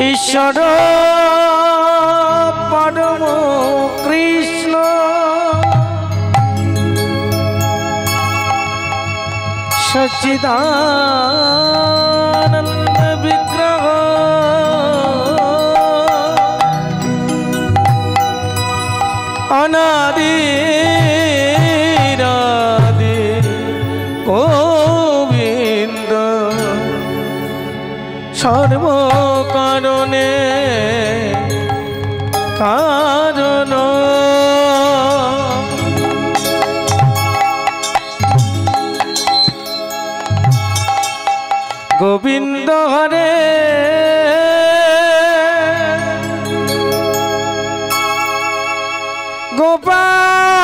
ঈশ্বর পরম কৃষ্ণ সচ্চিদানন্দ বিগ্রহ অনাদি গোবিন্দ সর্ব কারণে কারণ গোবিন্দ হরে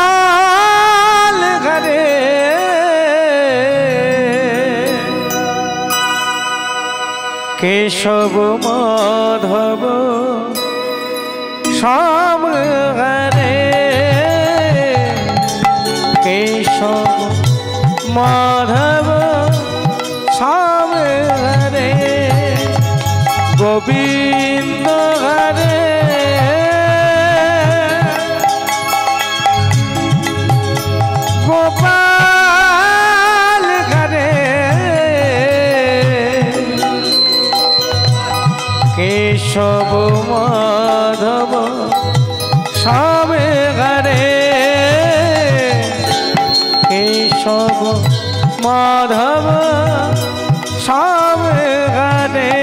গোপাল হরে কেশব মাধব শ্যাম হরে কেশব মাধব শ্যাম হরে গোবিন্দ হরে গোপাল হরে কেশব মাধব শ্যাম হরে কেশব মাধব শ্যাম হরে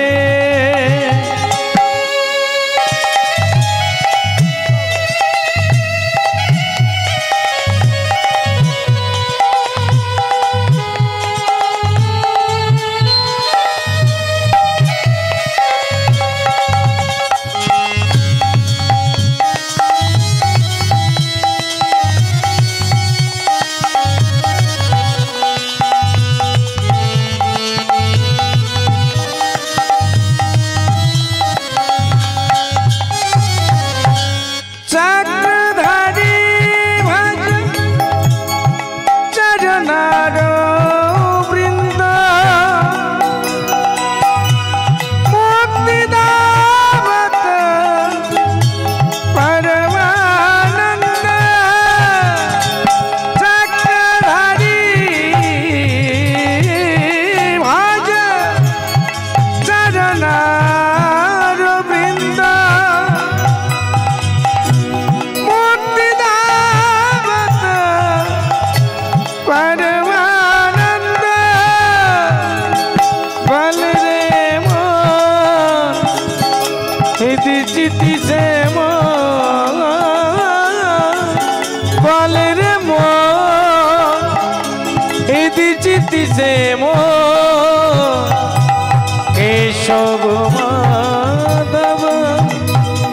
কেশব মাধব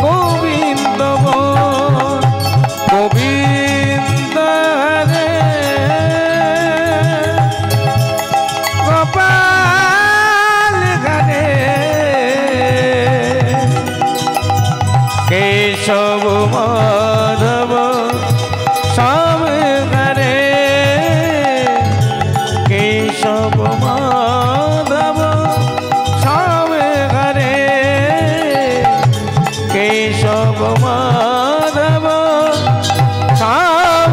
গোবিন্দ গোবিন্দ হরে গোপাল হরে কেশব মাধব শ্যাম হরে কেশব মাধব শ্যাম হরে কেশব মাধব শ্যাম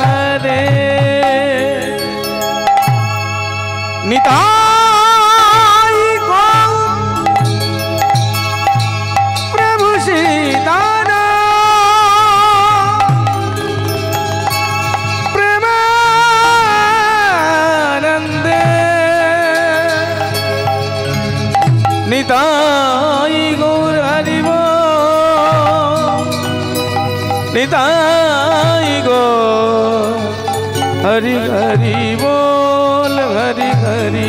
হরে हरि हरि बोल, हरि हरि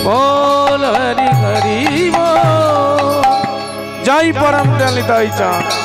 बोल, हरि हरि बोल। जय परम दयाल चाँद।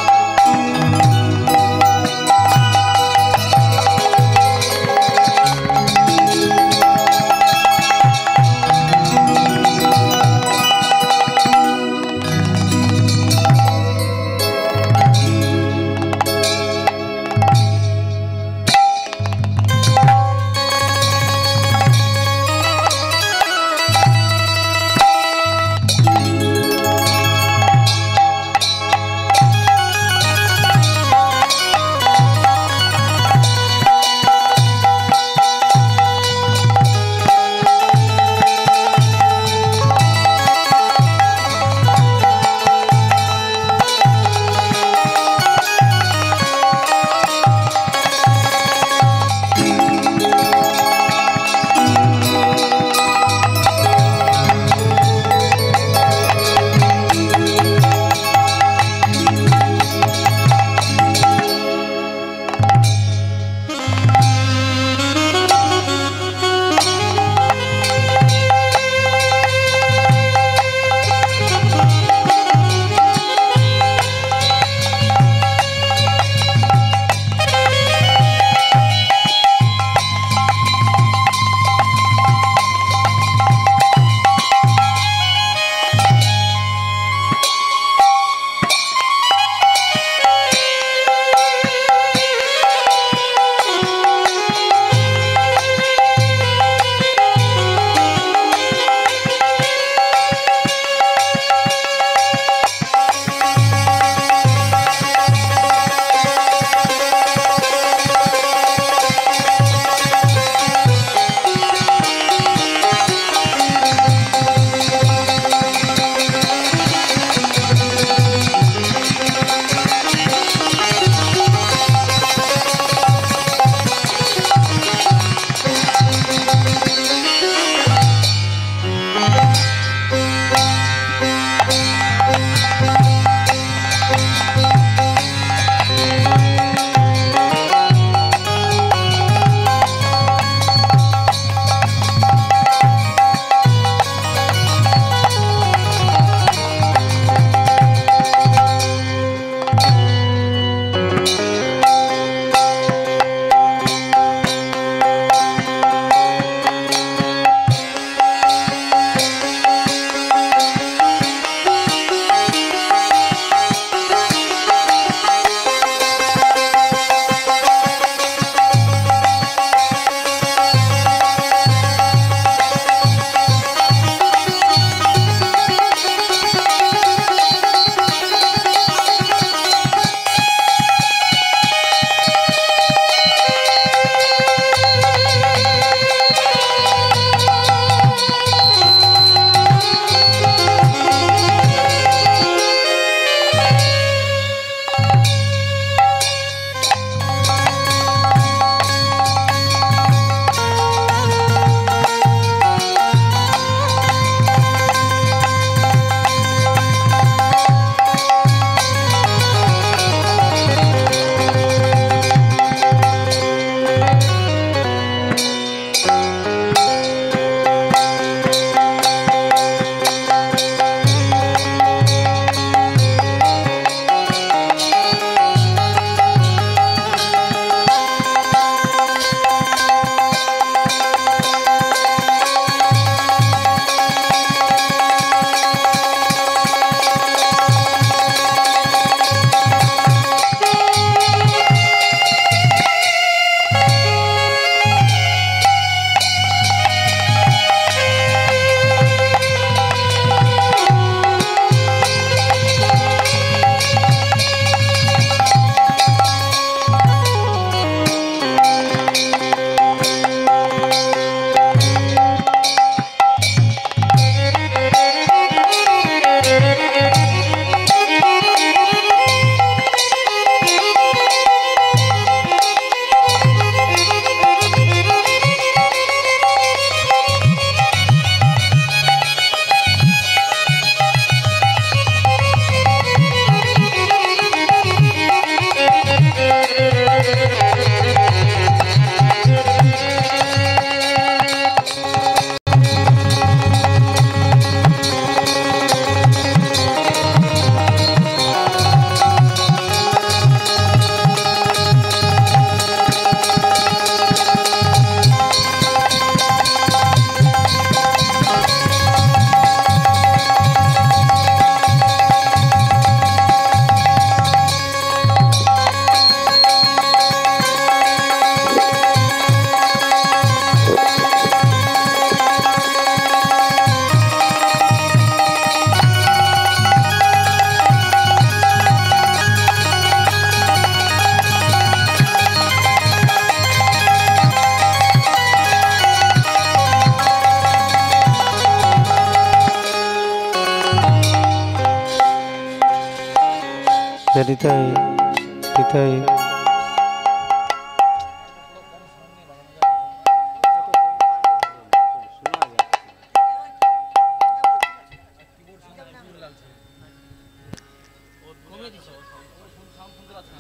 জনিতাই নিতাই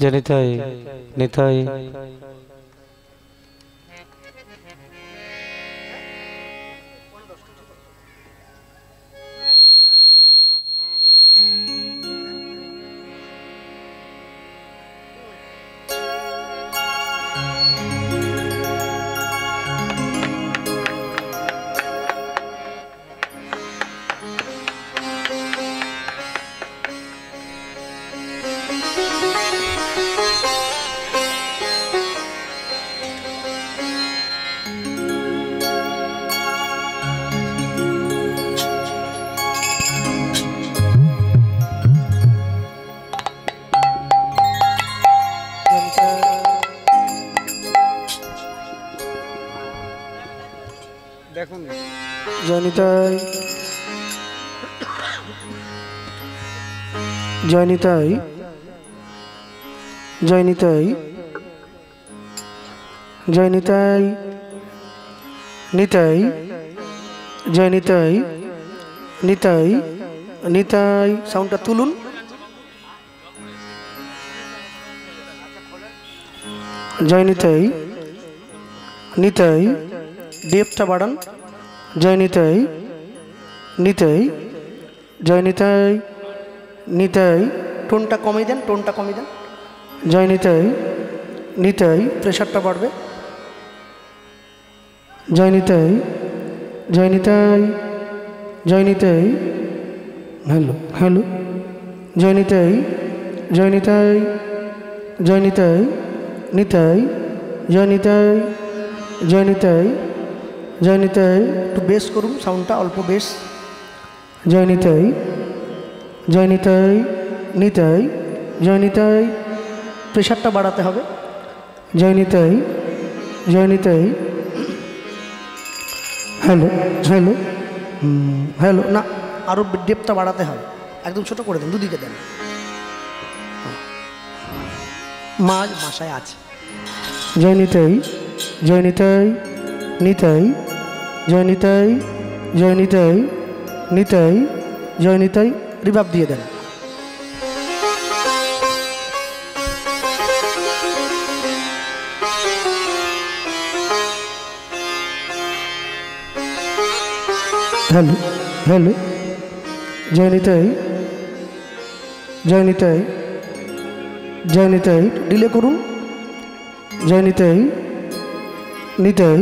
জনিতাই নিতাই দেখুন জয়নিতাই জয়নিতাই জয়নিতাই জয়নিতাই নিতাই জয়নিতাই নিতাই নিতাই সাউন্ডটা তুলুন জয়নিতাই নিতাই ডেপটা বাড়ান জয়নিতাই নিতাই জয়নিতাই নিতাই টোনটা কমিয়ে দেন জয়নিতাই নিতাই প্রেশারটা বাড়বে জয়নিতাই জয়নিতাই জয়নিতাই হ্যালো হ্যালো জয়নিতাই জয়নিতাই জয়নিতাই নিতাই জয়নিতাই জয়নিতাই জয়নিতাই একটু বেস করুন সাউন্ডটা অল্প বেস জয়নিতাই জয়নিতাই নিতাই জয়নিতাই প্রেশারটা বাড়াতে হবে জয়নিতাই জয়নিতাই হ্যালো হ্যালো হ্যালো না আরও ডেপটা বাড়াতে হবে একদম ছোটো করে দেন দুদিকে দেন মাসায় আছে জয়নিতাই জয়নিতাই নিতাই জয়নিতাই জয়নিতাই নিতাই জয়নিতাই রিভাব দিয়ে দেন হ্যালো হ্যালো জয়নিতাই জয়নিতাই জয়নিতাই ডিলে করুন জয়নিতাই নিতাই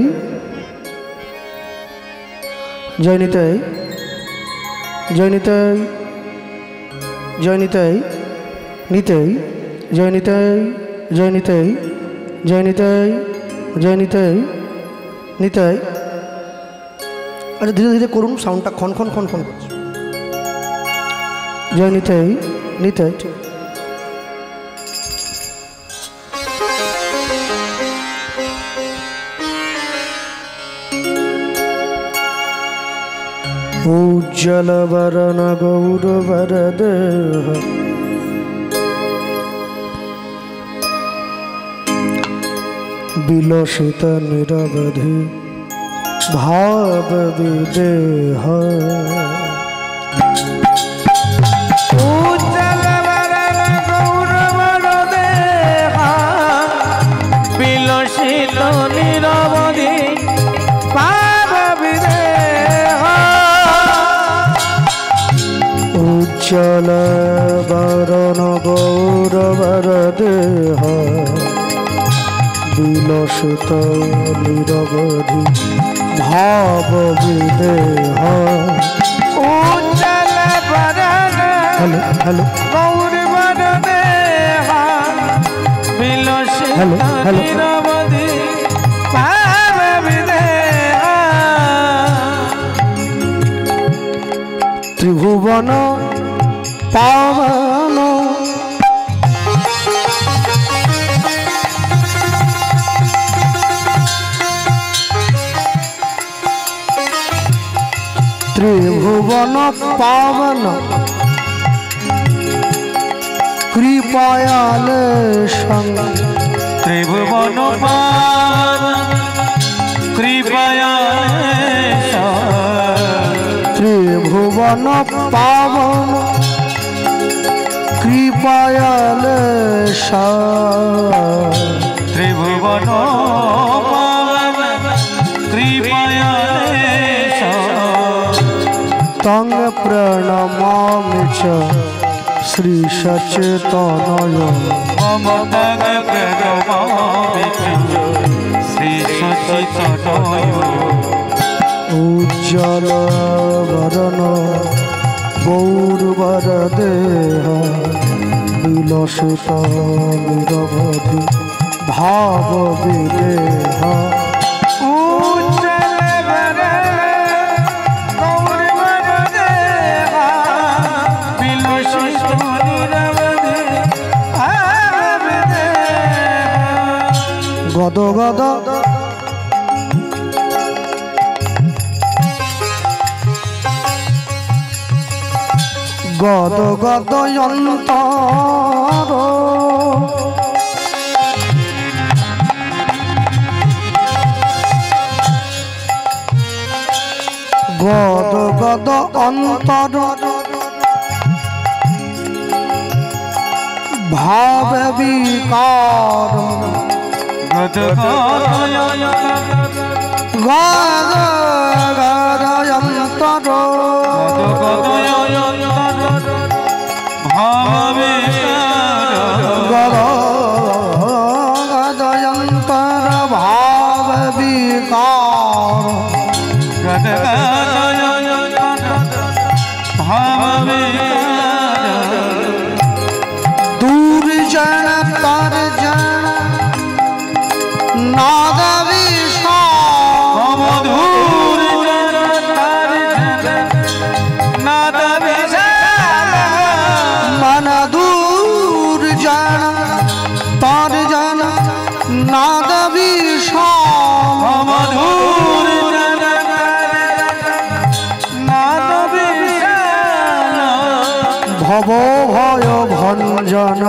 জয়নিতাই জয়নিতাই জয়নিতাই নিতাই জয়নিতাই জয়নিতাই জয়নিতাই জয়নিতাই নিতাই আচ্ছা ধীরে ধীরে করুন সাউন্ডটা খন খন খন খন করছে জয়নিতাই নিতাই ঠিক উজ্জ্বল বরণ গৌর বরদ বিলসিত নিরবধি ভাব বিদেহ উজ্জ্বল বরণ গৌর বরদেহ বিলসিত নিরবধি ভাব বিদেহ উজ্জ্বল বরণ গৌর বরদেহ বিলসিত নিরবধি ভাব বিদেহ উজ্জ্বল বরণ হ্যালো হ্যালো গৌর বরদেহ বিলসিত হ্যালো, হ্যালো। নিরবধি ভাব বিদেহ ত্রিভুবন পাবন ত্রিভুবন পাবন कृपयालेशं त्रिभुवन त्रिभुवन पावन कृपयालेशं त्रिभुवन तं प्रणमामि च श्री सचेतनय मम तग प्रणमामि श्री सचितनय उज्ज्वल वरण गौरवर देह विलसित निरवधि भाव विदेह গদ গদ গদ গদ অন্তর গদ গদ অন্তর ভাব বিকার गद গদয়ন্তর भावे গদয়ন্তর ভাব বিকার भावे দুর্জন তর জন নাদ मधुर तार नाद मन दूर जन तर जन नाद विशाल मधुर नाद भव भय भंजन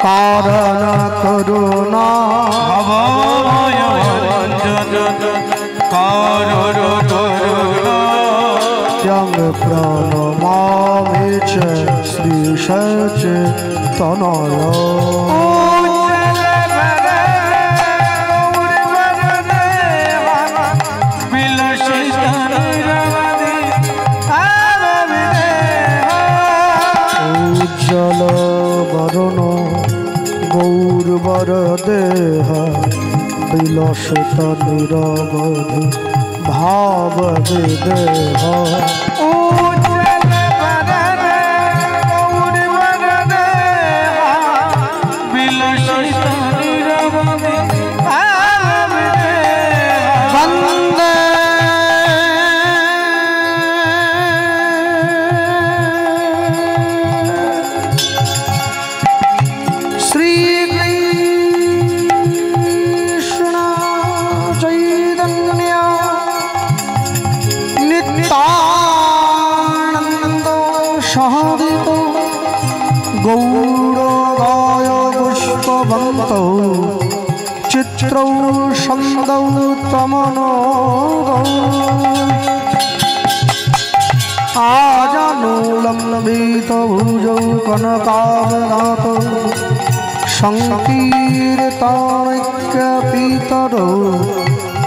कारण करुणा भवय यं प्रणमामि च श्री सचेतनय उज्ज्वल वरण गौरवर देह विलसित निरवधि भाव विदेह वन्दे श्रीकृष्ण चैतन्य नित्यानन्द सहदित गौरगाय पुष्पवन्तौ चित्रौ छन्दौ तमनोगौ आजानुलम्बितभुजौ कनकावदातौ संकीर्तनैक्यपीतरौ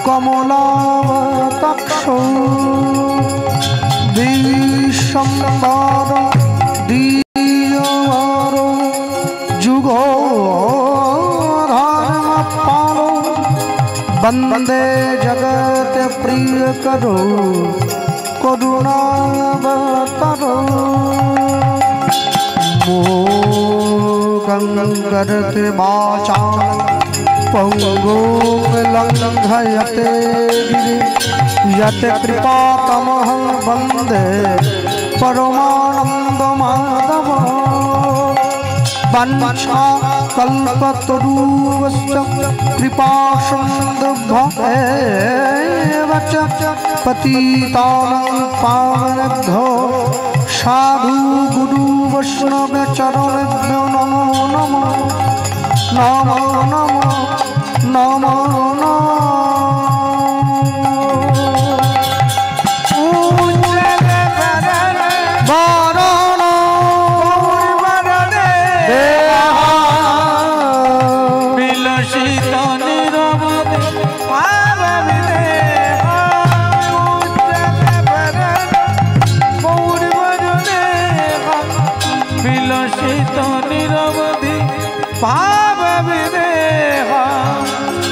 कमलावतक्षौ विश्वम्भरौ दीयवारौ जुगो धर्मपालौ वन्दे जगत प्रियकरौ करुणावतरौ मूकं करते वाचालं पङ्गुं लङ्घयते यत् कृपातमहं वन्दे परमानन्दमाधवं वञ्चाकल्पतरुश्च कृपासिन्धुभ्यः एव च पतितानां पावनेभ्यो সাধু গুরু বৈষ্ণব চরণেভ্যো নমো নমো নমো নমো নমো पाव विदेह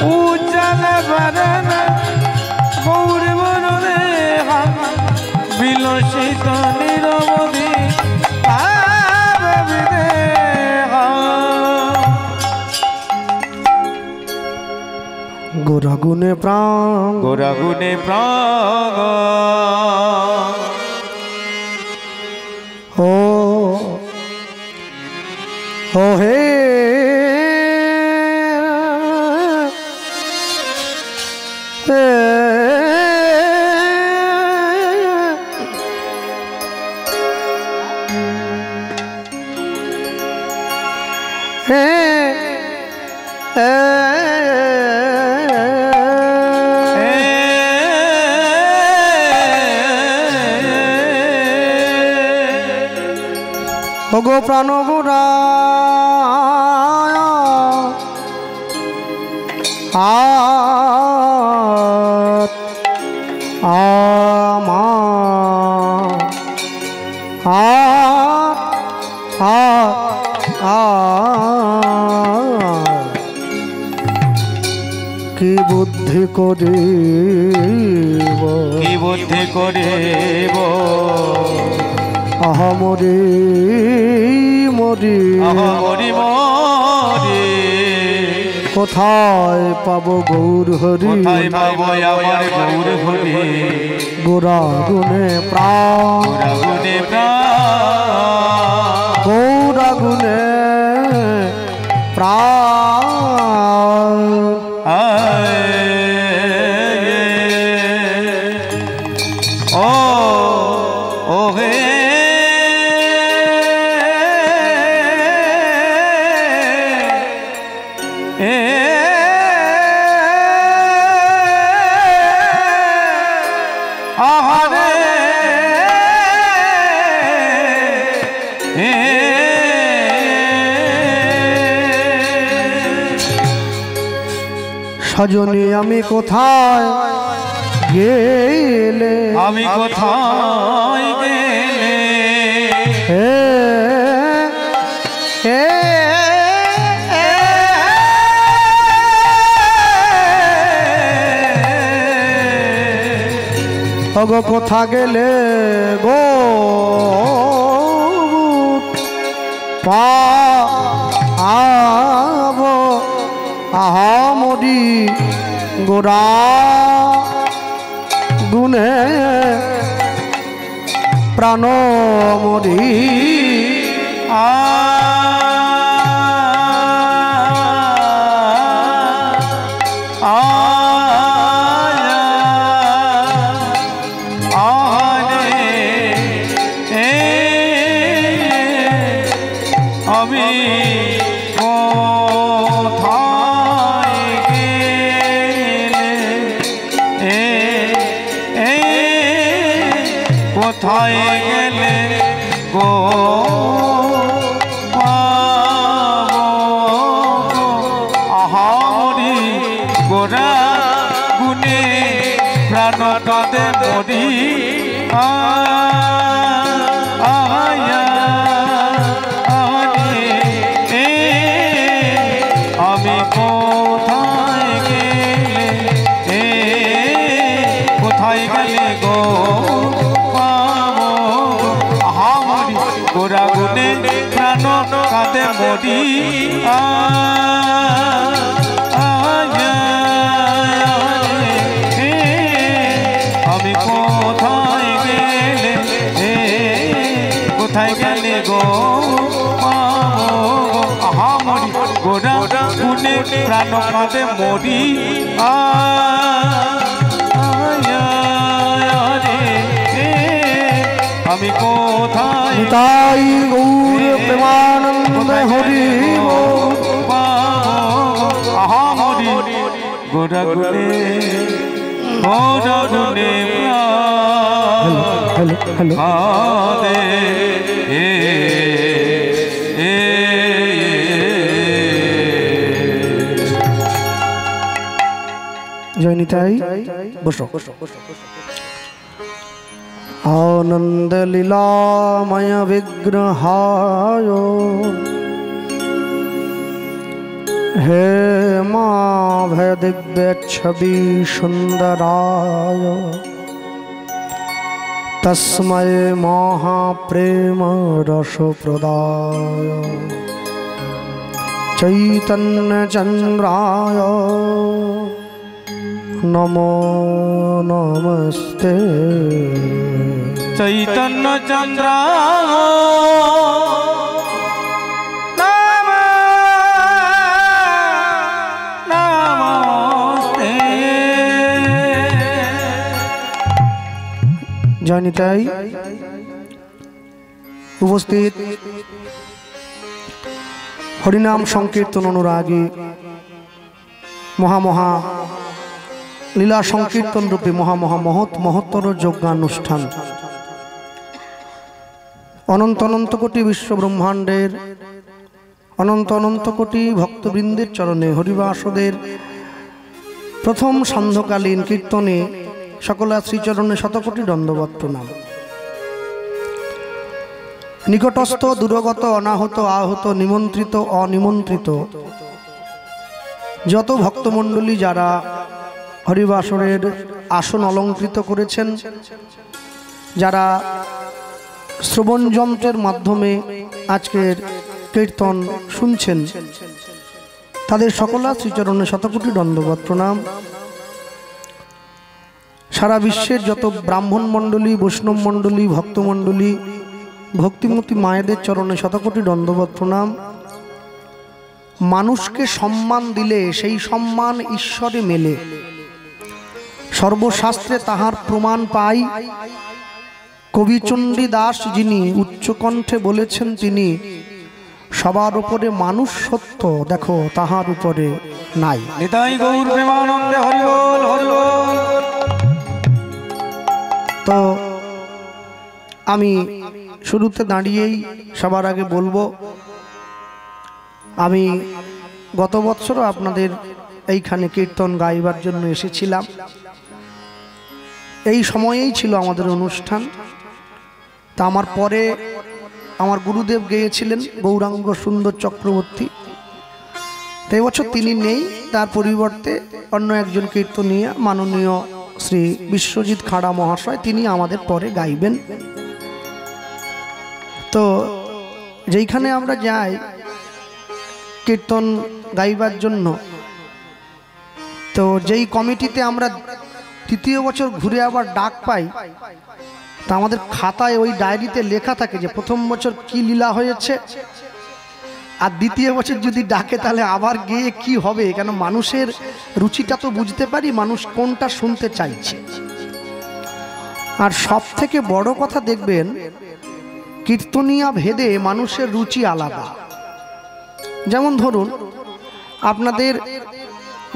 उज्जल वरन गौर वरुदेह विलसित निरवधि पाव विदेह गोरागुने प्राण हो हे गो प्राण गुरा की बुद्धि करिब अहमरी मरी कोथाय पाबो गौर हरि गोरा गुने प्राण गौरा गुने प्राण सजनी आमी कोथाय गेले हे हे अगो कोथा गेले गो पा आवो अहमरी गोरा गुने प्राण मरी कोथाय गेले गो आहामरी गोरा गुने प्राण कादे मरी আমি কোথায় গেলে গো गोरा गुने प्राण कादे मरी আমি কোথায় গেলে গো আহামরি গোরা গুনে প্রাণ কাদে মরি আমি কোথায় নিতাই গৌর প্রেমানন্দ হরি হরি গোরা গুনে হ্যালো হ্যালো আদে জয় নিতাই বসো आनंद लीलामय विग्रहाय हे माभय दिव्य छवि सुंदराय तस्मै महाप्रेम रस प्रदाय चैतन्य चंद्राय नमो नमस्ते चैतन्य चंद्र नमस्ते जय निताई उपस्थित हरिनाम संकीर्तन अनुरागी महामहा লীলা সংকীর্তন রূপে মহামহা মহত্তর যজ্ঞানুষ্ঠান অনন্ত অনন্ত কোটি বিশ্ব ব্রহ্মাণ্ডের অনন্ত অনন্ত কোটি ভক্তবৃন্দের চরণে হরিবাসদের প্রথম সান্ধ্যকালীন কীর্তনে সকলা শ্রীচরণে শতকোটি দণ্ডবৎ প্রণাম। নিকটস্থ দূরগত অনাহত আহত নিমন্ত্রিত অনিমন্ত্রিত যত ভক্তমণ্ডলী যারা হরিবাসরের আসন অলঙ্কৃত করেছেন, যারা শ্রবণ যন্ত্রের মাধ্যমে আজকের কীর্তন শুনছেন, তাদের সকলা শ্রীচরণে শতকোটি দণ্ডবৎ প্রণাম। সারা বিশ্বের যত ব্রাহ্মণ মণ্ডলী, বৈষ্ণব মণ্ডলী, ভক্তমণ্ডলী, ভক্তিমতী মায়েদের চরণে শতকোটি দণ্ডবৎ প্রণাম। মানুষকে সম্মান দিলে সেই সম্মান ঈশ্বরে মেলে, সর্বশাস্ত্রে তাহার প্রমাণ পাই। কবিচণ্ডী দাস যিনি উচ্চকণ্ঠে বলেছেন, তিনি সবার উপরে মানুষ সত্য, দেখো তাহার উপরে নাই। নিতাই গৌর প্রেমানন্দে হরি বল হরি বল। তো আমি শুরুতে দাঁড়িয়েই সবার আগে বলবো, আমি গত বৎসরও আপনাদের এইখানে কীর্তন গাইবার জন্য এসেছিলাম। এই সময়েই ছিল আমাদের অনুষ্ঠান। তা আমার পরে আমার গুরুদেব গেয়েছিলেন গৌরাঙ্গ সুন্দর চক্রবর্তী। তো এবছর তিনি নেই, তার পরিবর্তে অন্য একজন কীর্তনীয়া মাননীয় শ্রী বিশ্বজিৎ খাড়া মহাশয়, তিনি আমাদের পরে গাইবেন। তো যেইখানে আমরা যাই কীর্তন গাইবার জন্য, তো যেই কমিটিতে আমরা তৃতীয় বছর ঘুরে আবার ডাক পাই, তা আমাদের খাতায় ওই ডায়েরিতে লেখা থাকে যে প্রথম বছর কি লীলা হয়েছে, আর দ্বিতীয় বছর যদি ডাকে তাহলে আবার গিয়ে কি হবে। কেন মানুষের রুচিটা তো বুঝতে পারি, মানুষ কোনটা শুনতে চাইছে। আর সব থেকে বড় কথা দেখবেন, কীর্তনিয়া ভেদে মানুষের রুচি আলাদা। যেমন ধরুন, আপনাদের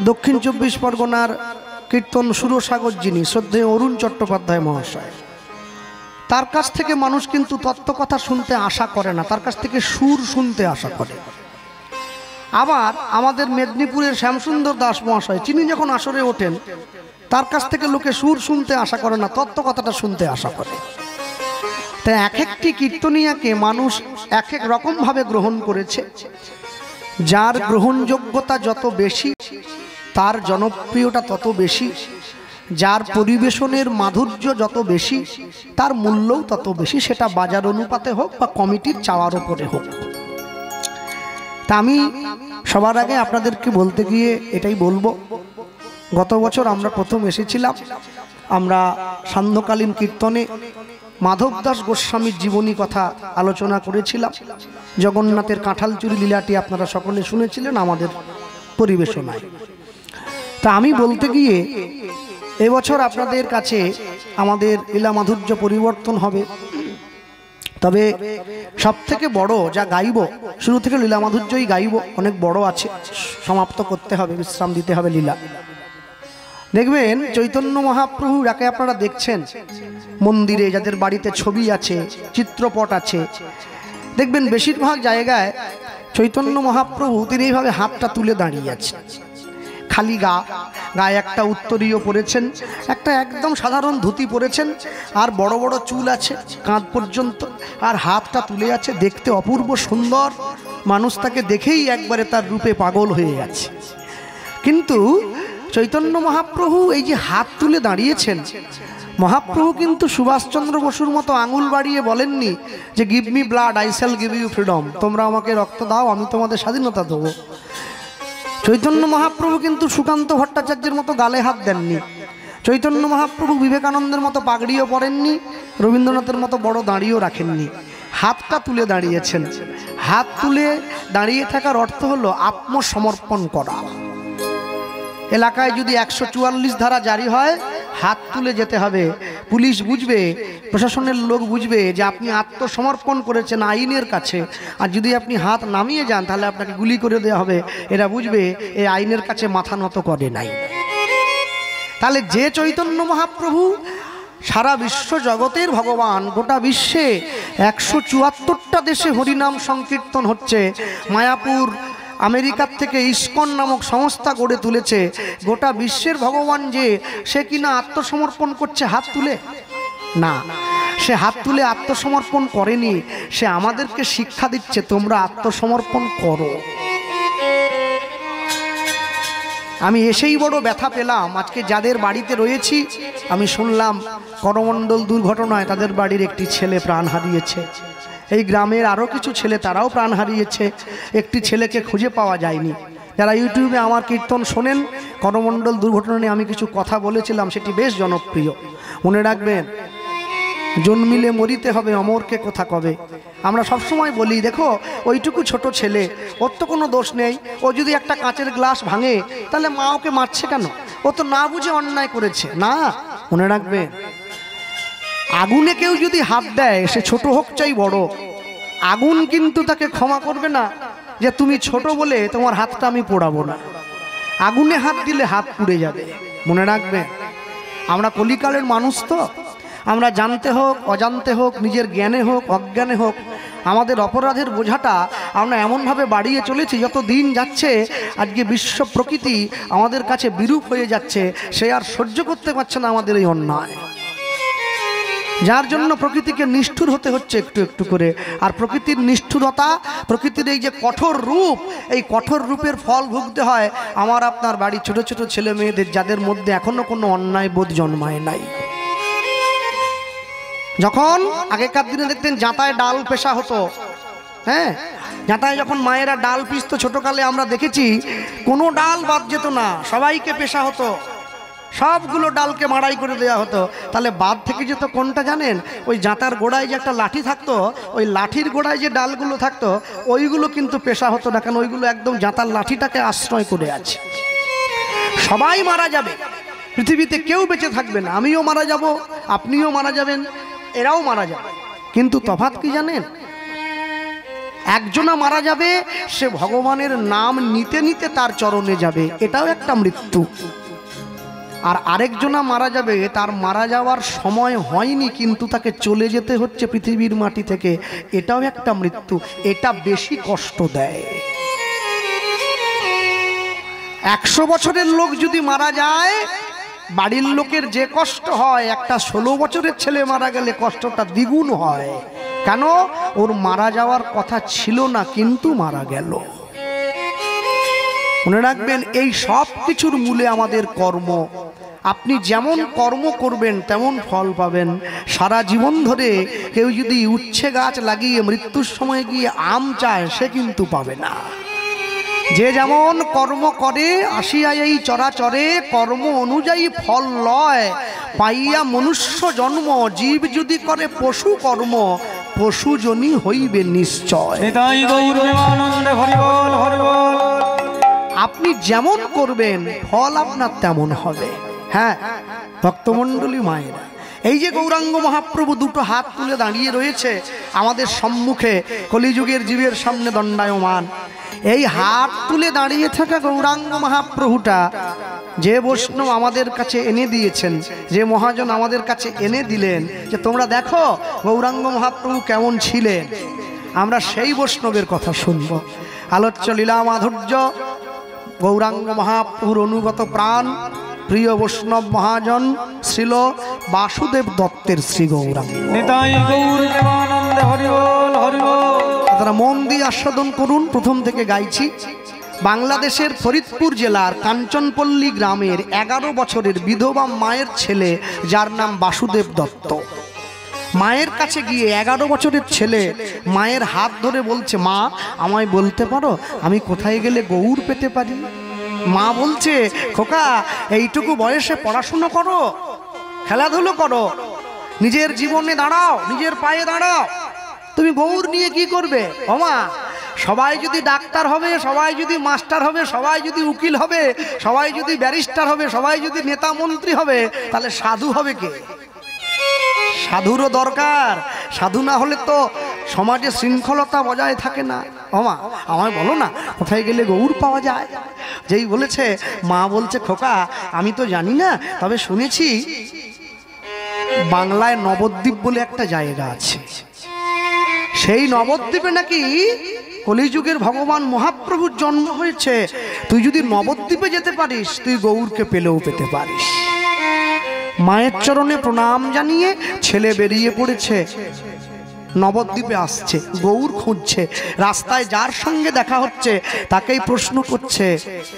দক্ষিণ 24 পরগনার কীর্তন সুরসাগর যিনি শ্রদ্ধেয় অরুণ চট্টোপাধ্যায় মহাশয়, তার কাছ থেকে মানুষ কিন্তু তত্ত্বকথা শুনতে আশা করে না, তার কাছ থেকে সুর শুনতে আশা করে। আবার আমাদের মেদিনীপুরের শ্যামসুন্দর দাস মহাশয়, তিনি যখন আসরে ওঠেন, তার কাছ থেকে লোকে সুর শুনতে আশা করে না, তত্ত্বকথাটা শুনতে আশা করে। তাই এক একটি কীর্তনিয়াকে মানুষ এক এক রকমভাবে গ্রহণ করেছে। যার গ্রহণযোগ্যতা যত বেশি, তার জনপ্রিয়তা তত বেশি। যার পরিবেশনের মাধুর্য যত বেশি, তার মূল্যও তত বেশি, সেটা বাজার অনুপাতে হোক বা কমিটির চাওয়ার উপরে হোক। তা আমি সবার আগে আপনাদেরকে বলতে গিয়ে এটাই বলবো, গত বছর আমরা প্রথম এসেছিলাম, আমরা সান্ধ্যকালীন কীর্তনে মাধব দাস গোস্বামীর জীবনী কথা আলোচনা করেছিলাম। জগন্নাথের কাঁঠাল চুরি লীলাটি আপনারা সকলে শুনেছিলেন আমাদের পরিবেশনায়। তা আমি বলতে গিয়ে এবছর আপনাদের কাছে আমাদের লীলা মাধুর্য পরিবর্তন হবে। তবে সব থেকে বড় যা গাইব, শুরু থেকে লীলা মাধুর্যই গাইব, অনেক বড় আছে, সমাপ্ত করতে হবে, বিশ্রাম দিতে হবে লীলা। দেখবেন চৈতন্য মহাপ্রভু যাকে আপনারা দেখছেন মন্দিরে, যাদের বাড়িতে ছবি আছে, চিত্রপট আছে, দেখবেন বেশিরভাগ জায়গায় চৈতন্য মহাপ্রভু তিনি এইভাবে হাতটা তুলে দাঁড়িয়ে আছেন, খালি গায়ে একটা উত্তরীয় পরেছেন, একটা একদম সাধারণ ধুতি পরেছেন, আর বড় বড় চুল আছে কাঁধ পর্যন্ত, আর হাতটা তুলে আছে, দেখতে অপূর্ব সুন্দর, মানুষ তাকে দেখেই একবারে তার রূপে পাগল হয়ে গেছে। কিন্তু চৈতন্য মহাপ্রভু এই যে হাত তুলে দাঁড়িয়েছেন, মহাপ্রভু কিন্তু সুভাষচন্দ্র বসুর মতো আঙুল বাড়িয়ে বলেননি যে give me blood I shall give you freedom, তোমরা আমাকে রক্ত দাও আমি তোমাদের স্বাধীনতা দেবো। চৈতন্য মহাপ্রভু কিন্তু সুকান্ত ভট্টাচার্যের মতো গালে হাত দেননি, চৈতন্য মহাপ্রভু বিবেকানন্দের মতো পাগড়িও পরেননি, রবীন্দ্রনাথের মতো বড় দাঁড়িয়েও রাখেননি, হাতটা তুলে দাঁড়িয়েছেন। হাত তুলে দাঁড়িয়ে থাকার অর্থ হলো আত্মসমর্পণ করা। এলাকায় যদি 144 ধারা জারি হয়, হাত তুলে যেতে হবে, পুলিশ বুঝবে, প্রশাসনের লোক বুঝবে যে আপনি আত্মসমর্পণ করেছেন আইনের কাছে, আর যদি আপনি হাত নামিয়ে যান তাহলে আপনাকে গুলি করে দেওয়া হবে, এরা বুঝবে এই আইনের কাছে মাথা নত করে নাই। তাহলে যে চৈতন্য মহাপ্রভু সারা বিশ্ব জগতের ভগবান, গোটা বিশ্বে 174টা দেশে হরিনাম সংকীর্তন হচ্ছে, মায়াপুর আমেরিকার থেকে ইস্কন নামক সংস্থা গড়ে তুলেছে, গোটা বিশ্বের ভগবান যে, সে কিনা আত্মসমর্পণ করছে হাত তুলে? না, সে হাত তুলে আত্মসমর্পণ করেনি, সে আমাদেরকে শিক্ষা দিচ্ছে তোমরা আত্মসমর্পণ করো। আমি এসেই বড় ব্যথা পেলাম, আজকে যাদের বাড়িতে রয়েছি আমি শুনলাম করমণ্ডল দুর্ঘটনায় তাদের বাড়ির একটি ছেলে প্রাণ হারিয়েছে, এই গ্রামের আরও কিছু ছেলে তারাও প্রাণ হারিয়েছে, একটি ছেলেকে খুঁজে পাওয়া যায়নি। যারা ইউটিউবে আমার কীর্তন শোনেন, করমণ্ডল দুর্ঘটনা নিয়ে আমি কিছু কথা বলেছিলাম, সেটি বেশ জনপ্রিয়, মনে রাখবেন। জন্মিলে মরিতে হবে, অমরকে কথা কবে। আমরা সবসময় বলি দেখো ওইটুকু ছোট ছেলে, ওর তো কোনো দোষ নেই, ও যদি একটা কাঁচের গ্লাস ভাঙে তাহলে মা ওকে মারছে কেন? ও তো না বুঝে অন্যায় করেছে। না, মনে রাখবেন, আগুনে কেউ যদি হাত দেয়, সে ছোট হোক চাই বড়, আগুন কিন্তু তাকে ক্ষমা করবে না যে তুমি ছোট বলে তোমার হাতটা আমি পোড়াবো না। আগুনে হাত দিলে হাত পুড়ে যাবে, মনে রাখবে। আমরা কলিকালের মানুষ তো, আমরা জানতে হোক অজান্তে হোক, নিজের জ্ঞানে হোক অজ্ঞানে হোক, আমাদের অপরাধের বোঝাটা আমরা এমনভাবে বাড়িয়ে চলেছি, যত দিন যাচ্ছে আজকে বিশ্ব প্রকৃতি আমাদের কাছে বিরূপ হয়ে যাচ্ছে, সে আর সহ্য করতে পারছে না আমাদের এই অন্যায়, যার জন্য প্রকৃতিকে নিষ্ঠুর হতে হচ্ছে একটু একটু করে। আর প্রকৃতির নিষ্ঠুরতা, প্রকৃতির এই যে কঠোর রূপ, এই কঠোর রূপের ফল ভুগতে হয় আমার আপনার বাড়ি ছোট ছোট ছেলে মেয়েদের, যাদের মধ্যে এখনো কোনো অন্যায় বোধ জন্মায় নাই। যখন আগেকার দিনে দেখতেন জাঁতায় ডাল পেশা হতো, হ্যাঁ, জাঁতায় যখন মায়েরা ডাল পিসতো ছোটকালে আমরা দেখেছি, কোনো ডাল বাদ যেত না, সবাইকে পেশা হতো, সবগুলো ডালকে মাড়াই করে দেওয়া হতো। তাহলে বাদ থেকে যেত কোনটা জানেন? ওই জাঁতার গোড়ায় যে একটা লাঠি থাকতো, ওই লাঠির গোড়ায় যে ডালগুলো থাকতো ওইগুলো কিন্তু পেশা হতো না, কারণ ওইগুলো একদম জাঁতার লাঠিটাকে আশ্রয় করে আছে। সবাই মারা যাবে, পৃথিবীতে কেউ বেঁচে থাকবে না, আমিও মারা যাব, আপনিও মারা যাবেন, এরাও মারা যাবে, কিন্তু তফাৎ কি জানেন? একজনা মারা যাবে, সে ভগবানের নাম নিতে নিতে তার চরণে যাবে, এটাও একটা মৃত্যু। আর আরেকজনা মারা যাবে, তার মারা যাওয়ার সময় হয়নি কিন্তু তাকে চলে যেতে হচ্ছে পৃথিবীর মাটি থেকে, এটাও একটা মৃত্যু। এটা বেশি কষ্ট দেয়। 100 বছরের লোক যদি মারা যায়, বাড়ির লোকের যে কষ্ট হয়, একটা 16 বছরের ছেলে মারা গেলে কষ্টটা দ্বিগুণ হয়। কেন? ওর মারা যাওয়ার কথা ছিল না কিন্তু মারা গেল। মনে রাখবেন, এই সব কিছুর মূলে আমাদের কর্ম। আপনি যেমন কর্ম করবেন তেমন ফল পাবেন। সারা জীবন ধরে কেউ যদি উচ্ছে গাছ লাগিয়ে মৃত্যুর সময় গিয়ে আম চায়, সে কিন্তু পাবে না। যে যেমন কর্ম করে আসিয়া এই চরাচরে, কর্ম অনুযায়ী ফল লয় পাইয়া মনুষ্য জন্ম। জীব যদি করে পশু কর্ম, পশুজনই হইবে নিশ্চয়। আপনি যেমন করবেন ফল আপনার তেমন হবে। হ্যাঁ ভক্তমণ্ডলী মায়েরা, এই যে গৌরাঙ্গ মহাপ্রভু দুটো হাত তুলে দাঁড়িয়ে রয়েছে আমাদের সম্মুখে, কলিযুগের জীবের সামনে দণ্ডায়মান। এই হাত তুলে দাঁড়িয়ে থাকা গৌরাঙ্গ মহাপ্রভুটা যে বৈষ্ণব আমাদের কাছে এনে দিয়েছেন, যে মহাজন আমাদের কাছে এনে দিলেন যে তোমরা দেখো গৌরাঙ্গ মহাপ্রভু কেমন ছিলেন, আমরা সেই বৈষ্ণবের কথা শুনব। আলোচ্য লীলা মাধুর্য গৌরাঙ্গ মহাপ্রভুর অনুগত প্রাণ প্রিয় বৈষ্ণব মহাজন শ্রীল বাসুদেব দত্তের শ্রী গৌরাঙ্গ। নিতাই গৌর প্রেমানন্দে হরি বল হরি বল। তারা মন দিয়ে আস্বাদন করুন। প্রথম থেকে গাইছি। বাংলাদেশের ফরিদপুর জেলার কাঞ্চনপল্লী গ্রামের 11 বছরের বিধবা মায়ের ছেলে, যার নাম বাসুদেব দত্ত, মায়ের কাছে গিয়ে 11 বছরের ছেলে মায়ের হাত ধরে বলছে, মা আমায় বলতে পারো আমি কোথায় গেলে গৌর পেতে পারি? মা বলছে, খোকা এইটুকু বয়সে পড়াশুনো করো, খেলাধুলো করো, নিজের জীবনে দাঁড়াও, নিজের পায়ে দাঁড়াও, তুমি গৌর নিয়ে কি করবে? ও মা, সবাই যদি ডাক্তার হবে, সবাই যদি মাস্টার হবে, সবাই যদি উকিল হবে, সবাই যদি ব্যারিস্টার হবে, সবাই যদি নেতা মন্ত্রী হবে, তাহলে সাধু হবে কে? সাধুরও দরকার। সাধু না হলে তো সমাজে শৃঙ্খলতা বজায় থাকে না। ওমা আমায় বলো না কোথায় গেলে গৌর পাওয়া যায়? যেই বলেছে, মা বলছে, খোকা আমি তো জানি না, তবে শুনেছি বাংলায় নবদ্বীপ বলে একটা জায়গা আছে, সেই নবদ্বীপে নাকি কলিযুগের ভগবান মহাপ্রভুর জন্ম হয়েছে। তুই যদি নবদ্বীপে যেতে পারিস, তুই গৌরকে পেলেও পেতে পারিস। মায়ের চরণে প্রণাম জানিয়ে ছেলে বেরিয়ে পড়েছে, নবদ্বীপে আসছে, গৌর খুঁজছে। রাস্তায় যার সঙ্গে দেখা হচ্ছে তাকেই প্রশ্ন করছে,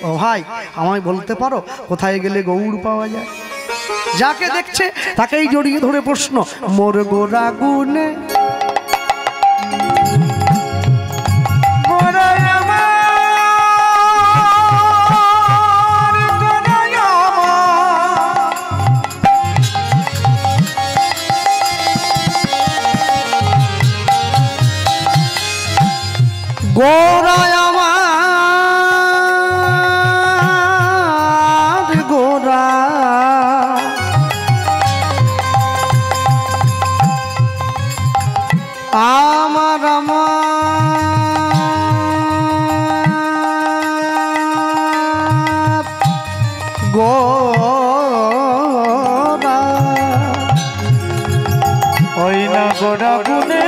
ও ভাই আমায় বলতে পারো কোথায় গেলে গৌর পাওয়া যায়? যাকে দেখছে তাকেই জড়িয়ে ধরে প্রশ্ন, মোর গোরা গুনে গোরায় আমার গোরা, আমার আমার গোরা, ওই না গোড়া গুনে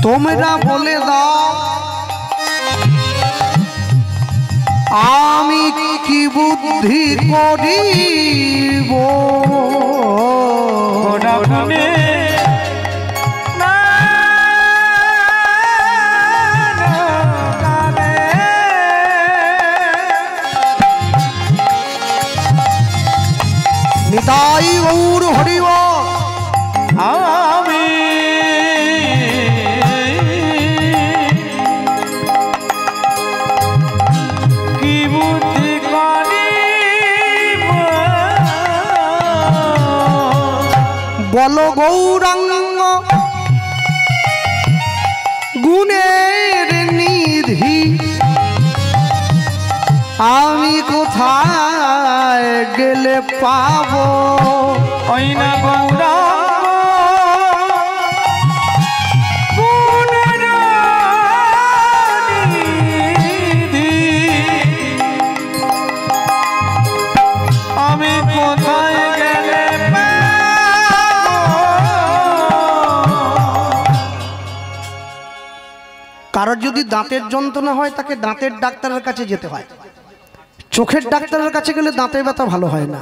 তোমরা বলে দাও আমি কি বুদ্ধি করিব? গোড়া গুনে নিতাই গৌর হরি বল। আমি কি বুদ্ধি করিব? বল গৌরাঙ্গ গুণের নিধি আমি কোথায় গেলে পাবো? ওই না গৌরা আমি কোথায় গেলে কারোর যদি দাঁতের যন্ত্রণা হয় তাকে দাঁতের ডাক্তারের কাছে যেতে হয়, চোখের ডাক্তারের কাছে গেলে দাঁতের ব্যথা ভালো হয় না।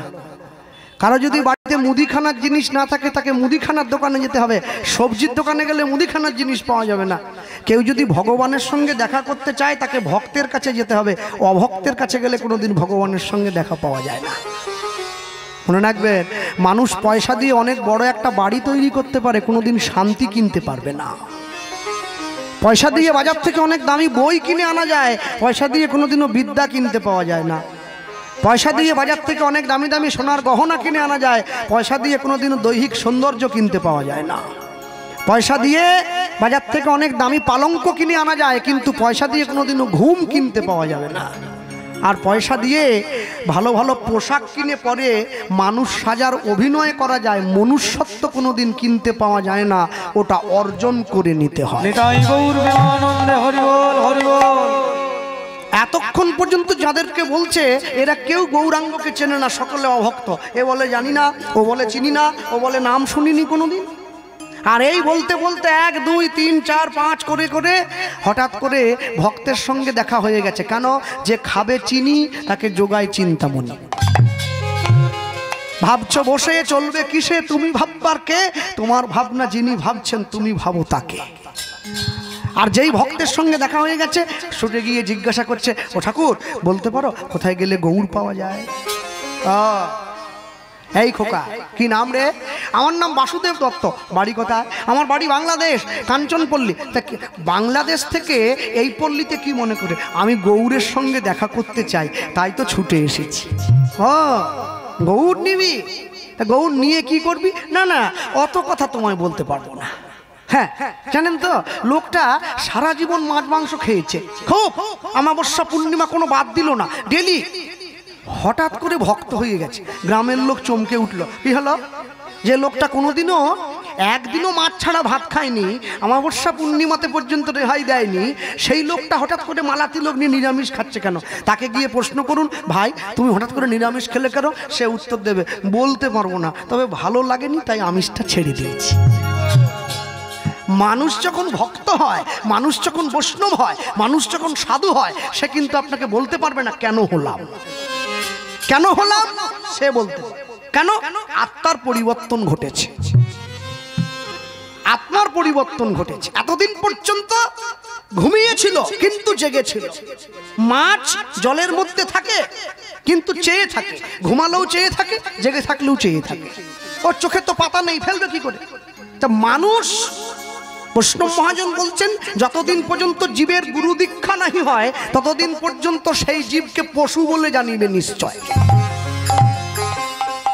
কারো যদি বাড়িতে মুদিখানার জিনিস না থাকে তাকে মুদিখানার দোকানে যেতে হবে, সবজির দোকানে গেলে মুদিখানার জিনিস পাওয়া যাবে না। কেউ যদি ভগবানের সঙ্গে দেখা করতে চায় তাকে ভক্তের কাছে যেতে হবে, অভক্তের কাছে গেলে কোনোদিন ভগবানের সঙ্গে দেখা পাওয়া যায় না। মনে রাখবেন, মানুষ পয়সা দিয়ে অনেক বড় একটা বাড়ি তৈরি করতে পারে, কোনোদিন শান্তি কিনতে পারবে না। পয়সা দিয়ে বাজার থেকে অনেক দামি বই কিনে আনা যায়, পয়সা দিয়ে কোনোদিনও বিদ্যা কিনতে পাওয়া যায় না। পয়সা দিয়ে বাজার থেকে অনেক দামি দামি সোনার গহনা কিনে আনা যায়, পয়সা দিয়ে কোনোদিনও দৈহিক সৌন্দর্য কিনতে পাওয়া যায় না। পয়সা দিয়ে বাজার থেকে অনেক দামি পালঙ্ক কিনে আনা যায়, কিন্তু পয়সা দিয়ে কোনোদিনও ঘুম কিনতে পাওয়া যাবে না। আর পয়সা দিয়ে ভালো ভালো পোশাক কিনে পরে মানুষ সাজার অভিনয় করা যায়, মনুষ্যত্ব কোনোদিন কিনতে পাওয়া যায় না, ওটা অর্জন করে নিতে হয়। নিতাই গৌর প্রেমানন্দে হরি বল হরি বল। এতক্ষণ পর্যন্ত যাদেরকে বলছে এরা কেউ গৌরাঙ্গকে চেনে না, সকলে অভক্ত। এ বলে জানি না, ও বলে চিনি না, ও বলে নাম শুনিনি কোনোদিন। আর এই বলতে বলতে 1 2 3 4 5 করে করে হঠাৎ করে ভক্তের সঙ্গে দেখা হয়ে গেছে। কেন? যে খাবে চিনি তাকে যোগায় চিন্তামণি। ভাবছো বসে চলবে কিসে, তুমি ভাববার কে? তোমার ভাবনা যিনি ভাবছেন তুমি ভাবো তাকে। আর যেই ভক্তের সঙ্গে দেখা হয়ে গেছে ছুটে গিয়ে জিজ্ঞাসা করছে, ও ঠাকুর বলতে পারো কোথায় গেলে গৌর পাওয়া যায়? এই খোকা কি নাম রে? আমার নাম বাসুদেব দত্ত। বাড়ি কোথায়? আমার বাড়ি বাংলাদেশ, কাঞ্চনপল্লী। তা বাংলাদেশ থেকে এই পল্লীতে কি মনে করে? আমি গৌরের সঙ্গে দেখা করতে চাই, তাই তো ছুটে এসেছি। গৌর নিবি? তা গৌর নিয়ে কি করবি? না না, অত কথা তোমায় বলতে পারবো না। হ্যাঁ জানেন তো, লোকটা সারা জীবন মাছ মাংস খেয়েছে, খুব অমাবস্যা পূর্ণিমা কোনো বাদ দিল না, ডেলি। হঠাৎ করে ভক্ত হয়ে গেছে, গ্রামের লোক চমকে উঠলো। কি হলো? যে লোকটা কোনোদিনও একদিনও মাছ ছাড়া ভাত খায়নি, অমাবস্যা পূর্ণিমাতে পর্যন্ত রেহাই দেয়নি, সেই লোকটা হঠাৎ করে মালা তিলক নিয়ে নিরামিষ খাচ্ছে কেন? তাকে গিয়ে প্রশ্ন করুন, ভাই তুমি হঠাৎ করে নিরামিষ খেলে কেন? সে উত্তর দেবে, বলতে পারবো না, তবে ভালো লাগেনি তাই আমিষটা ছেড়ে দিয়েছি। মানুষ যখন ভক্ত হয়, মানুষ যখন বৈষ্ণব হয়, মানুষ যখন সাধু হয়, সে কিন্তু আপনাকে বলতে পারবে না কেন হলাম, কেন হলাম সে বলতে। কেন? আত্মার পরিবর্তন ঘটেছে, আত্মার পরিবর্তন ঘটেছে। এতদিন পর্যন্ত ঘুমিয়েছিল কিন্তু জেগেছিল। মাছ জলের মধ্যে থাকে কিন্তু চেয়ে থাকে, ঘুমালেও চেয়ে থাকে, জেগে থাকলেও চেয়ে থাকে। ওর চোখে তো পাতা নেই, ফেলবে কি করে? তা মানুষ, বৈষ্ণব মহাজন বলছেন, যতদিন পর্যন্ত জীবের গুরু দীক্ষা নাহি হয় ততদিন পর্যন্ত সেই জীবকে পশু বলে জানিবে নিশ্চয়।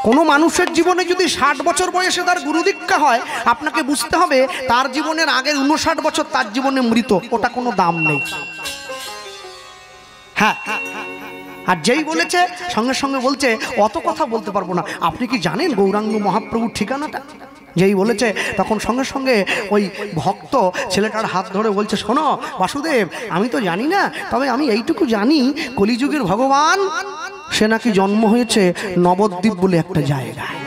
কোনো মানুষের জীবনে যদি 60 বছর বয়সে তার গুরু দীক্ষা হয়, আপনাকে বুঝতে হবে তার জীবনের আগের 59 বছর তার জীবনে মৃত, ওটা কোনো দাম নেই। হ্যাঁ, আর যেই বলেছে সঙ্গে সঙ্গে বলছে অত কথা বলতে পারবো না। আপনি কি জানেন গৌরাঙ্গ মহাপ্রভুর ঠিকানাটা? যেই বলেছে তখন সঙ্গে সঙ্গে ওই ভক্ত ছেলেটার হাত ধরে বলছে, শোনো বাসুদেব, আমি তো জানি না, তবে আমি এইটুকু জানি কলিযুগের ভগবান সে নাকি জন্ম হয়েছে নবদ্বীপ বলে একটা জায়গায়।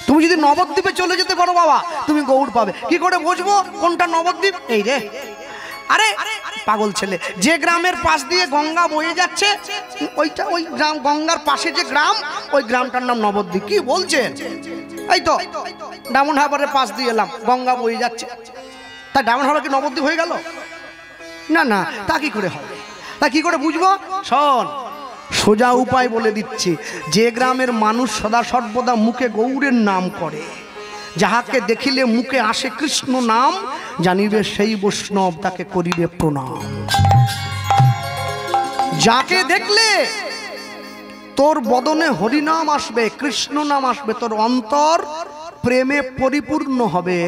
তুমি যদি নবদ্বীপে চলে যেতে পারো বাবা, তুমি গৌর পাবে। কি করে বুঝবো কোনটা নবদ্বীপ? এই রে, আরে পাগল ছেলে, যে গ্রামের পাশ দিয়ে গঙ্গা বয়ে যাচ্ছে ওইটা, ওই গ্রাম, গঙ্গার পাশে যে গ্রাম, ওই গ্রামটার নাম নবদ্বীপ। কি বলছেন? এই তো ডায়মন্ড হারবারের পাশ দিয়ে এলাম, গঙ্গা বয়ে যাচ্ছে, তা ডায়মন্ড হারবার কি নবদ্বীপ হয়ে গেল? না না, তা কি করে হবে? তা কি করে বুঝবো? শোন, সোজা উপায় বলে দিচ্ছি। যে গ্রামের মানুষ সদা সর্বদা মুখে গৌরের নাম করে, যাহাকে দেখিলে মুখে আসে কৃষ্ণ নাম, জানিবে সেই বৈষ্ণব, তাকে করিবে প্রণাম। যাকে দেখলে তোর বদনে হরিনাম আসবে, কৃষ্ণ নাম আসবে, তোর অন্তর প্রেমে পরিপূর্ণ হবে,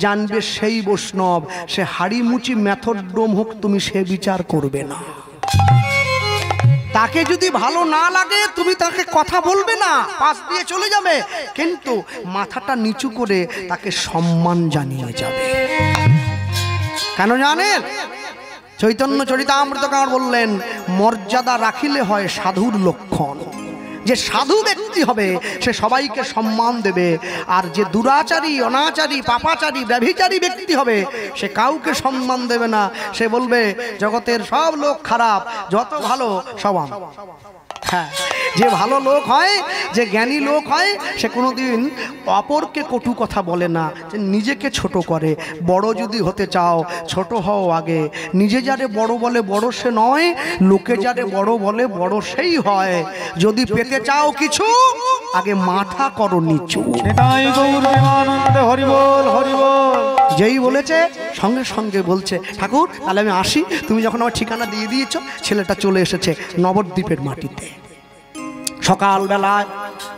জানবে সেই বৈষ্ণব। সে হাড়িমুচি মেথড্রোম হোক, তুমি সে বিচার করবে না। তাকে যদি ভালো না লাগে তুমি তাকে কথা বলবে না, পাশ দিয়ে চলে যাবে, কিন্তু মাথাটা নিচু করে তাকে সম্মান জানিয়ে যাবে। কেন জানেন? চৈতন্য চরিতামৃতকার বললেন, মর্যাদা রাখিলে হয় সাধুর লক্ষণ। যে সাধু ব্যক্তি হবে সে সবাইকে সম্মান দেবে, আর যে দুরাচারী, অনাচারী, পাপাচারী, ব্যভিচারী ব্যক্তি হবে সে কাউকে সম্মান দেবে না। সে বলবে জগতের সব লোক খারাপ, যত ভালো সব আমি। হ্যাঁ, যে ভালো লোক হয়, যে জ্ঞানী লোক হয়, সে কোনোদিন অপরকে কটু কথা বলে না, যে নিজেকে ছোট করে। বড় যদি হতে চাও ছোট হও আগে। নিজে যারে বড় বলে বড় সে নয়, লোকে যারে বড় বলে বড় সেই হয়। যদি পেতে চাও কিছু আগে মাথা করো নিচু। নিতাই গৌর প্রেমানন্দে হরি বল হরি বল। যেই বলেছে সঙ্গে সঙ্গে বলছে, ঠাকুর তাহলে আমি আসি, তুমি যখন আমার ঠিকানা দিয়ে দিয়েছ। ছেলেটা চলে এসেছে নবদ্বীপের মাটিতে। সকালবেলায়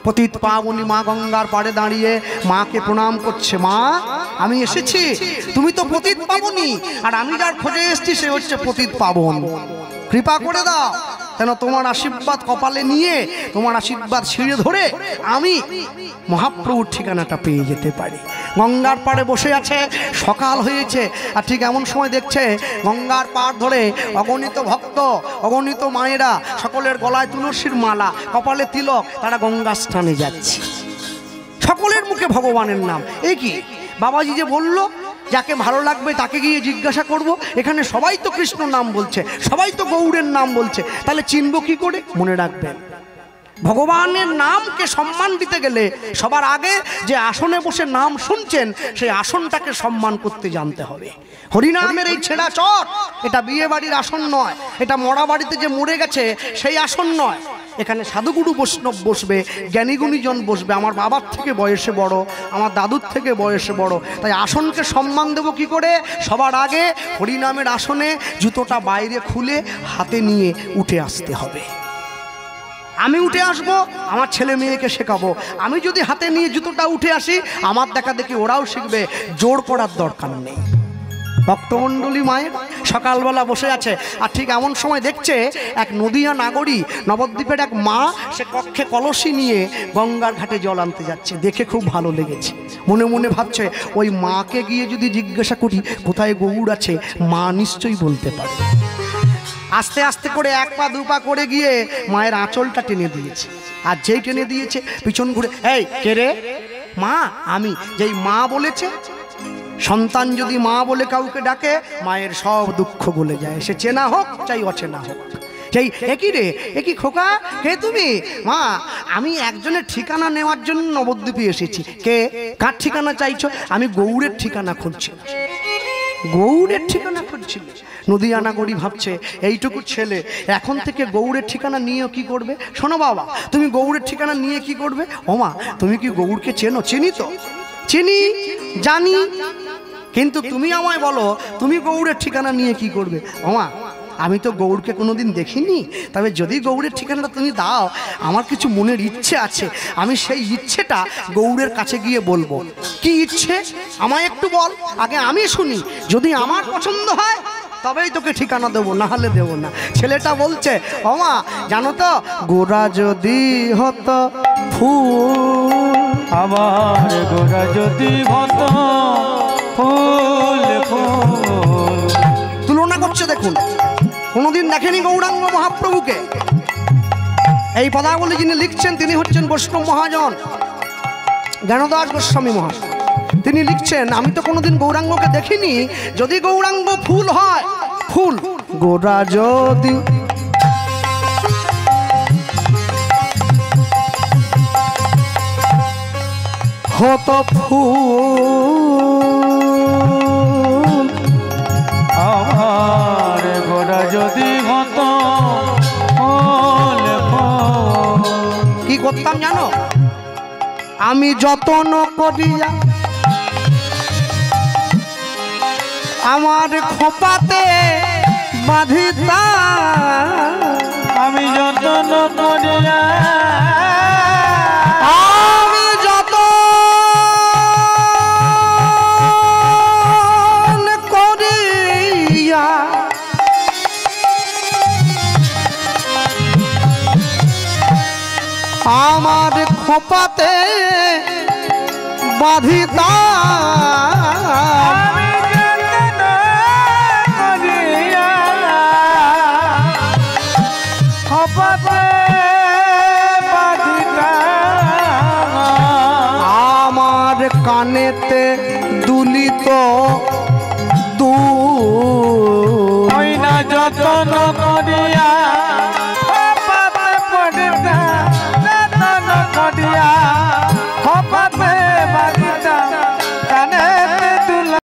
পতিত পাবনী মা গঙ্গার পাড়ে দাঁড়িয়ে মাকে প্রণাম করছে। মা, আমি এসেছি, তুমি তো পতিত পাবনী, আর আমি যার খোঁজে এসেছি সে হচ্ছে পতিত পাবন। কৃপা করে দাও কেন তোমার আশীর্বাদ কপালে নিয়ে, তোমার আশীর্বাদ ছিঁড়ে ধরে আমি মহাপ্রভুর ঠিকানাটা পেয়ে যেতে পারি। গঙ্গার পাড়ে বসে আছে, সকাল হয়েছে, আর ঠিক এমন সময় দেখছে গঙ্গার পাড় ধরে অগণিত ভক্ত, অগণিত মায়েরা, সকলের গলায় তুলসীর মালা, কপালে তিলক, তারা গঙ্গা স্নানে যাচ্ছে। সকলের মুখে ভগবানের নাম। এই কি বাবাজি যে বলল যাকে ভালো লাগবে তাকে গিয়ে জিজ্ঞাসা করব, এখানে সবাই তো কৃষ্ণ নাম বলছে, সবাই তো গৌড়ের নাম বলছে, তাহলে চিনব কি করে? মনে রাখবেন, ভগবানের নামকে সম্মান দিতে গেলে সবার আগে যে আসনে বসে নাম শুনছেন সেই আসনটাকে সম্মান করতে জানতে হবে। হরিনামের এই ছেঁড়া চট, এটা বিয়ে বাড়ির আসন নয়, এটা মরা বাড়িতে যে মরে গেছে সেই আসন নয়। এখানে সাধুগুরু বৈষ্ণব বসবে, জ্ঞানীগুণীজন বসবে, আমার বাবার থেকে বয়সে বড়, আমার দাদুর থেকে বয়সে বড়, তাই আসনকে সম্মান দেব কি করে? সবার আগে হরিনামের আসনে জুতোটা বাইরে খুলে হাতে নিয়ে উঠে আসতে হবে। আমি উঠে আসবো, আমার ছেলে মেয়েকে শেখাবো। আমি যদি হাতে নিয়ে জুতোটা উঠে আসি, আমার দেখা দেখি ওরাও শিখবে, জোর করার দরকার নেই। ভক্তমণ্ডলী মায়ের সকালবেলা বসে আছে, আর ঠিক এমন সময় দেখছে এক নদিয়া নাগরী, নবদ্বীপের এক মা, সে কক্ষে কলসি নিয়ে গঙ্গার ঘাটে জল আনতে যাচ্ছে। দেখে খুব ভালো লেগেছে, মনে মনে ভাবছে ওই মাকে গিয়ে যদি জিজ্ঞাসা করি কোথায় গৌড় আছে, মা নিশ্চয়ই বলতে পারে। আস্তে আস্তে করে এক পা দু পা করে গিয়ে মায়ের আঁচলটা টেনে দিয়েছে, আর যেই টেনে দিয়েছে পিছন ঘুরে, এই কে রে? মা আমি। যেই মা বলেছে, সন্তান যদি মা বলে কাউকে ডাকে মায়ের সব দুঃখ গলে যায়, সে চেনা হোক চাই অচেনা হোক। সেই একই রে, একই খোকা, কে তুমি? মা আমি একজনের ঠিকানা নেওয়ার জন্য নবদ্বীপে এসেছি। কে? কার ঠিকানা চাইছো? আমি গৌড়ের ঠিকানা খুঁজছি। গৌড়ের ঠিকানা খুঁজছিল। নদিয়া নাগরী ভাবছে এইটুকু ছেলে এখন থেকে গৌড়ের ঠিকানা নিয়ে কি করবে? শোনো বাবা, তুমি গৌড়ের ঠিকানা নিয়ে কি করবে? ওমা তুমি কি গৌড়কে চেনো? চিনি তো, চিনি, জানি, কিন্তু তুমি আমায় বলো তুমি গৌড়ের ঠিকানা নিয়ে কি করবে? ওমা আমি তো গৌড়কে কোনোদিন দেখিনি, তবে যদি গৌড়ের ঠিকানাটা তুমি দাও, আমার কিছু মনের ইচ্ছে আছে, আমি সেই ইচ্ছেটা গৌড়ের কাছে গিয়ে বলবো। কি ইচ্ছে আমায় একটু বল, আগে আমি শুনি, যদি আমার পছন্দ হয় তবেই তোকে ঠিকানা দেবো, না হলে দেবো না। ছেলেটা বলছে, ওমা জানো তো, গোরা যদি হতো ফুল, আমার গোরা যদি হতো ফুল ফুল। তুলনা করছে দেখুন, কোনোদিন দেখেনি গৌরাঙ্গ মহাপ্রভুকে। এই পদাবলী যিনি লিখছেন তিনি হচ্ছেন বৈষ্ণব মহাজন জ্ঞানদাস গোস্বামী মহাশয়। তিনি লিখছেন, আমি তো কোনোদিন গৌরাঙ্গকে দেখিনি, যদি গৌরাঙ্গ ফুল হয়, ফুল গোরা যদি হতো ফুল, আমার গোরা যদি হতো ফুল ফুল। কি করতাম জানো? আমি যত্ন করিয়া আমার খোপাতে বাঁধিতাম, আমি যত্ন করিয়া, আমি যত্ন করিয়া আমার খোপাতে বাঁধিতাম, আমার কানেতে দুলিত দুল, যত্ন করিয়া